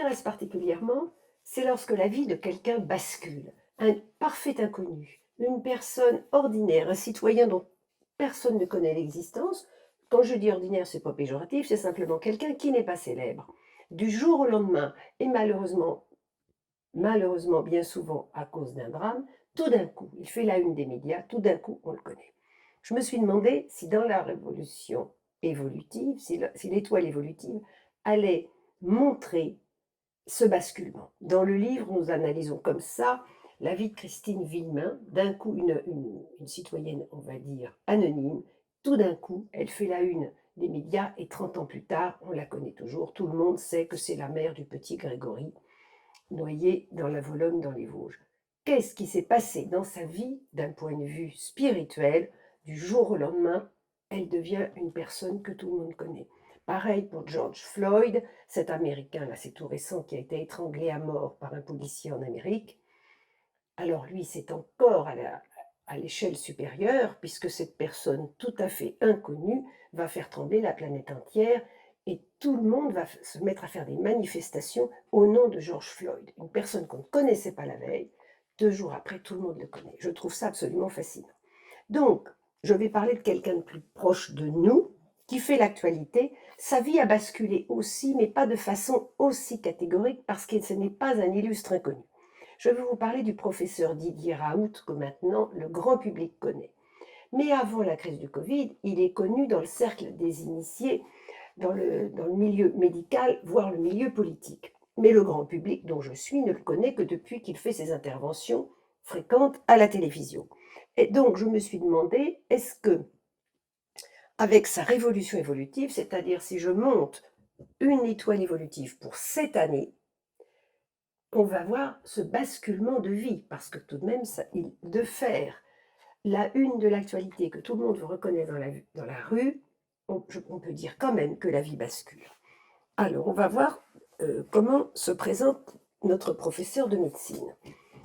m'intéresse particulièrement, c'est lorsque la vie de quelqu'un bascule. Un parfait inconnu, une personne ordinaire, un citoyen dont personne ne connaît l'existence. Quand je dis ordinaire, c'est pas péjoratif, c'est simplement quelqu'un qui n'est pas célèbre. Du jour au lendemain, et malheureusement bien souvent à cause d'un drame, tout d'un coup, il fait la une des médias, tout d'un coup, on le connaît. Je me suis demandé si dans la révolution évolutive, si l'étoile évolutive allait montrer ce basculement. Dans le livre, nous analysons comme ça la vie de Christine Villemain, d'un coup une citoyenne, on va dire, anonyme, tout d'un coup, elle fait la une des médias et 30 ans plus tard, on la connaît toujours, tout le monde sait que c'est la mère du petit Grégory, noyé dans la Vologne dans les Vosges. Qu'est-ce qui s'est passé dans sa vie d'un point de vue spirituel? Du jour au lendemain, elle devient une personne que tout le monde connaît. Pareil pour George Floyd, cet Américain, là c'est tout récent, qui a été étranglé à mort par un policier en Amérique. Alors lui, c'est encore à l'échelle supérieure, puisque cette personne tout à fait inconnue va faire trembler la planète entière et tout le monde va se mettre à faire des manifestations au nom de George Floyd, une personne qu'on ne connaissait pas la veille. 2 jours après, tout le monde le connaît. Je trouve ça absolument fascinant. Donc, je vais parler de quelqu'un de plus proche de nous, qui fait l'actualité. Sa vie a basculé aussi, mais pas de façon aussi catégorique, parce que ce n'est pas un illustre inconnu. Je vais vous parler du professeur Didier Raoult, que maintenant le grand public connaît. Mais avant la crise du Covid, il est connu dans le cercle des initiés, dans le milieu médical, voire le milieu politique. Mais le grand public, dont je suis, ne le connaît que depuis qu'il fait ses interventions fréquentes à la télévision. Et donc, je me suis demandé, est-ce que, avec sa révolution évolutive, c'est-à-dire si je monte une étoile évolutive pour cette année, on va voir ce basculement de vie, parce que tout de même, de faire la une de l'actualité que tout le monde reconnaît dans la rue, on peut dire quand même que la vie bascule. Alors, on va voir comment se présente notre professeur de médecine.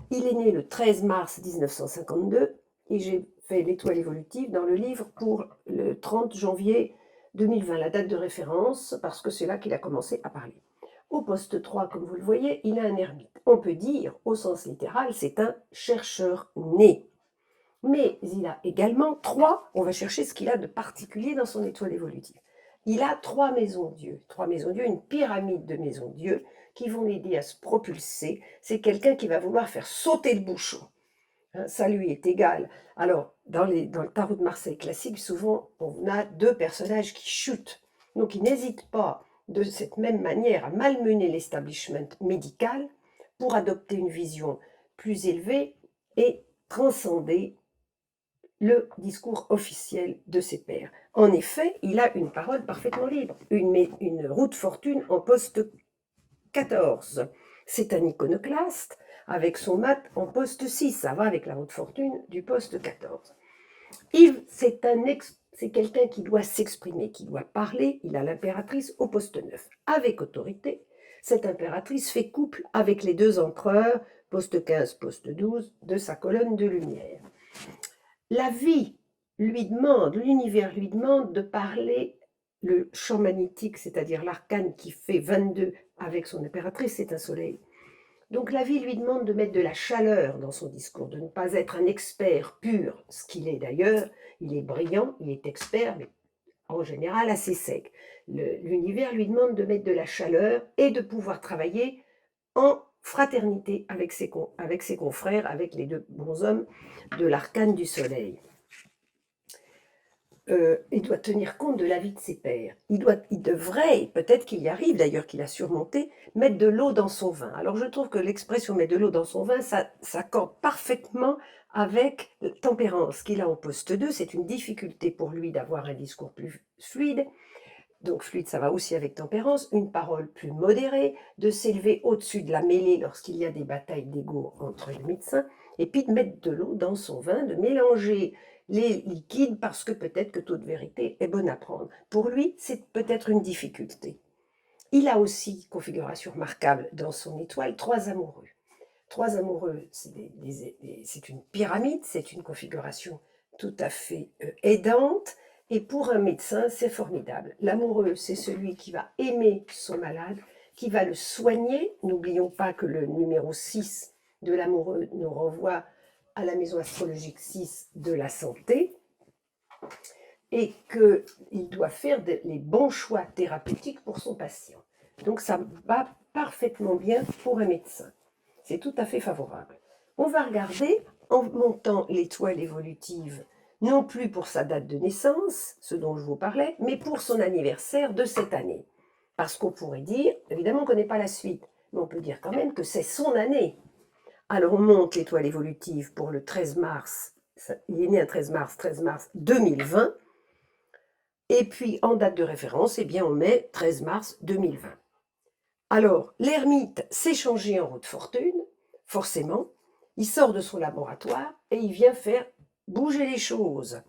Il est né le 13 mars 1952 et j'ai fait l'étoile évolutive dans le livre pour le 30 janvier 2020, la date de référence, parce que c'est là qu'il a commencé à parler. Au poste 3, comme vous le voyez, il a un ermite. On peut dire, au sens littéral, c'est un chercheur né. Mais il a également on va chercher ce qu'il a de particulier dans son étoile évolutive. Il a 3 maisons-dieux, une pyramide de maisons-dieux qui vont l'aider à se propulser. C'est quelqu'un qui va vouloir faire sauter le bouchon. Hein, ça lui est égal. Alors, dans le tarot de Marseille classique, souvent, on a 2 personnages qui chutent. Donc, il n'hésite pas de cette même manière à malmener l'establishment médical pour adopter une vision plus élevée et transcender le discours officiel de ses pairs. En effet, il a une parole parfaitement libre, une roue de fortune en poste 14. C'est un iconoclaste avec son mat en poste 6, ça va avec la roue de fortune du poste 14. C'est quelqu'un qui doit s'exprimer, qui doit parler. Il a l'impératrice au poste 9. Avec autorité, cette impératrice fait couple avec les 2 empereurs, poste 15, poste 12, de sa colonne de lumière. La vie lui demande, l'univers lui demande de parler le champ magnétique, c'est-à-dire l'arcane qui fait 22 avec son impératrice, c'est un soleil. Donc la vie lui demande de mettre de la chaleur dans son discours, de ne pas être un expert pur, ce qu'il est d'ailleurs. Il est brillant, il est expert, mais en général assez sec. L'univers lui demande de mettre de la chaleur et de pouvoir travailler en fraternité avec ses confrères, avec les 2 bonshommes de l'arcane du soleil. Il doit tenir compte de la vie de ses pairs. Il devrait, peut-être qu'il y arrive d'ailleurs, qu'il a surmonté, mettre de l'eau dans son vin. Alors je trouve que l'expression mettre de l'eau dans son vin, ça s'accorde parfaitement avec la tempérance qu'il a en poste 2. C'est une difficulté pour lui d'avoir un discours plus fluide. Donc fluide, ça va aussi avec tempérance, une parole plus modérée, de s'élever au-dessus de la mêlée lorsqu'il y a des batailles d'ego entre les médecins, et puis de mettre de l'eau dans son vin, de mélanger les liquides parce que peut-être que toute vérité est bonne à prendre. Pour lui, c'est peut-être une difficulté. Il a aussi, configuration remarquable dans son étoile, 3 amoureux. 3 amoureux, c'est une pyramide, c'est une configuration tout à fait aidante. Et pour un médecin, c'est formidable. L'amoureux, c'est celui qui va aimer son malade, qui va le soigner. N'oublions pas que le numéro 6 de l'amoureux nous renvoie à la maison astrologique 6 de la santé, et qu'il doit faire les bons choix thérapeutiques pour son patient. Donc ça va parfaitement bien pour un médecin. C'est tout à fait favorable. On va regarder en montant l'étoile évolutive, non plus pour sa date de naissance, ce dont je vous parlais, mais pour son anniversaire de cette année. Parce qu'on pourrait dire, évidemment on ne connaît pas la suite, mais on peut dire quand même que c'est son année. Alors on monte l'étoile évolutive pour le 13 mars, il est né un 13 mars 2020, et puis en date de référence, eh bien on met 13 mars 2020. Alors, l'ermite s'est changé en roue de fortune, forcément, il sort de son laboratoire et il vient faire bouger les choses.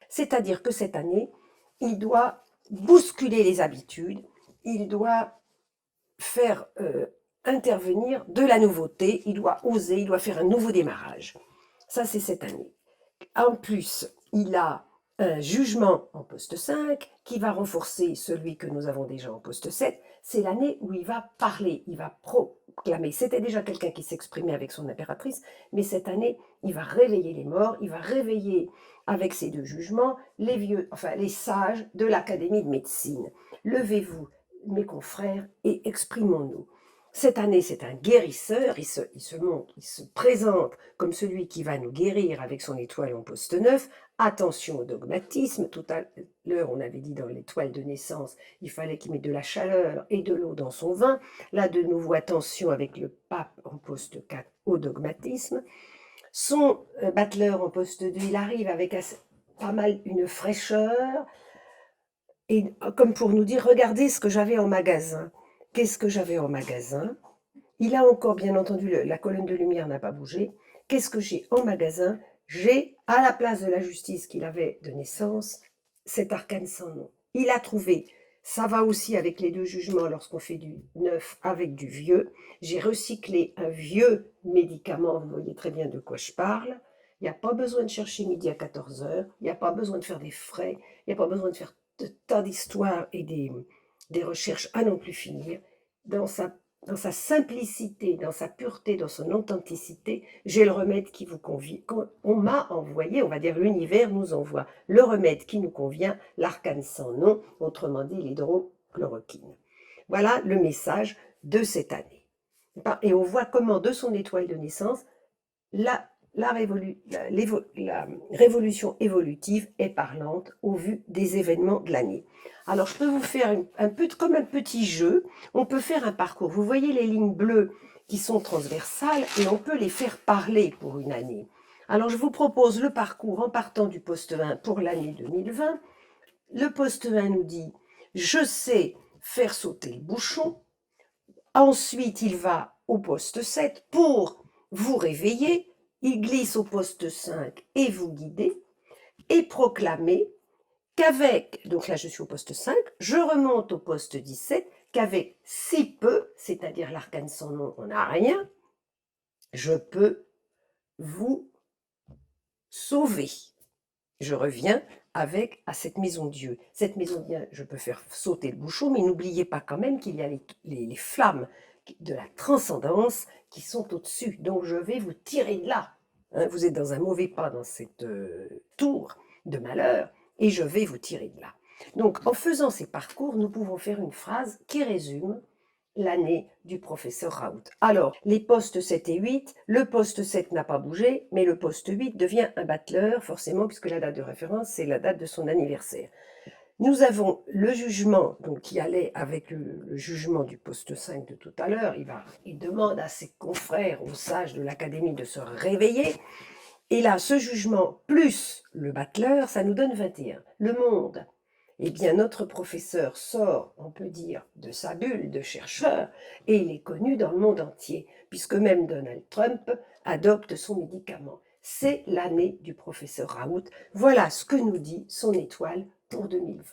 C'est-à-dire que cette année, il doit bousculer les habitudes, il doit faire intervenir de la nouveauté, il doit oser, il doit faire un nouveau démarrage. Ça, c'est cette année. En plus, il a un jugement en poste 5 qui va renforcer celui que nous avons déjà en poste 7. C'est l'année où il va parler, il va proclamer. C'était déjà quelqu'un qui s'exprimait avec son impératrice, mais cette année, il va réveiller les morts, il va réveiller avec ses deux jugements les vieux, enfin les sages de l'Académie de médecine. Levez-vous, mes confrères, et exprimons-nous. Cette année, c'est un guérisseur, il se présente comme celui qui va nous guérir avec son étoile en poste 9. Attention au dogmatisme, tout à l'heure on avait dit dans l'étoile de naissance, il fallait qu'il mette de la chaleur et de l'eau dans son vin. Là de nouveau attention avec le pape en poste 4 au dogmatisme. Son battleur en poste 2, il arrive avec pas mal une fraîcheur, et comme pour nous dire, regardez ce que j'avais en magasin. Qu'est-ce que j'avais en magasin? Il a encore, bien entendu, la colonne de lumière n'a pas bougé. Qu'est-ce que j'ai en magasin? J'ai, à la place de la justice qu'il avait de naissance, cet arcane sans nom. Il a trouvé, ça va aussi avec les deux jugements lorsqu'on fait du neuf avec du vieux. J'ai recyclé un vieux médicament, vous voyez très bien de quoi je parle. Il n'y a pas besoin de chercher midi à 14 heures, il n'y a pas besoin de faire des frais, il n'y a pas besoin de faire de tas d'histoires et des recherches à non plus finir. Dans sa simplicité, dans sa pureté, dans son authenticité, j'ai le remède qui vous convient. On m'a envoyé, on va dire l'univers nous envoie le remède qui nous convient, l'arcane sans nom, autrement dit l'hydrochloroquine. Voilà le message de cette année. Et on voit comment de son étoile de naissance, la révolution évolutive est parlante au vu des événements de l'année. Alors, je peux vous faire comme un petit jeu. On peut faire un parcours. Vous voyez les lignes bleues qui sont transversales et on peut les faire parler pour une année. Alors, je vous propose le parcours en partant du poste 1 pour l'année 2020. Le poste 1 nous dit « Je sais faire sauter le bouchon ». Ensuite, il va au poste 7 pour vous réveiller. Il glisse au poste 5 et vous guider. Et proclamer qu'avec, donc là je suis au poste 5, je remonte au poste 17, qu'avec si peu, c'est-à-dire l'arcane sans nom, on n'a rien, je peux vous sauver. Je reviens à cette maison Dieu. Cette maison Dieu, je peux faire sauter le bouchon, mais n'oubliez pas quand même qu'il y a les flammes de la transcendance qui sont au-dessus. Donc je vais vous tirer de là. Hein, vous êtes dans un mauvais pas dans cette tour de malheur, et je vais vous tirer de là. Donc en faisant ces parcours, nous pouvons faire une phrase qui résume l'année du professeur Raoult. Alors, les postes 7 et 8, le poste 7 n'a pas bougé, mais le poste 8 devient un battleur, forcément, puisque la date de référence, c'est la date de son anniversaire. Nous avons le jugement donc, qui allait avec le jugement du poste 5 de tout à l'heure. Il demande à ses confrères, aux sages de l'Académie, de se réveiller. Et là, ce jugement plus le battleur, ça nous donne 21. Le monde. Eh bien, notre professeur sort, on peut dire, de sa bulle de chercheur, et il est connu dans le monde entier, puisque même Donald Trump adopte son médicament. C'est l'année du professeur Raoult. Voilà ce que nous dit son étoile pour 2020.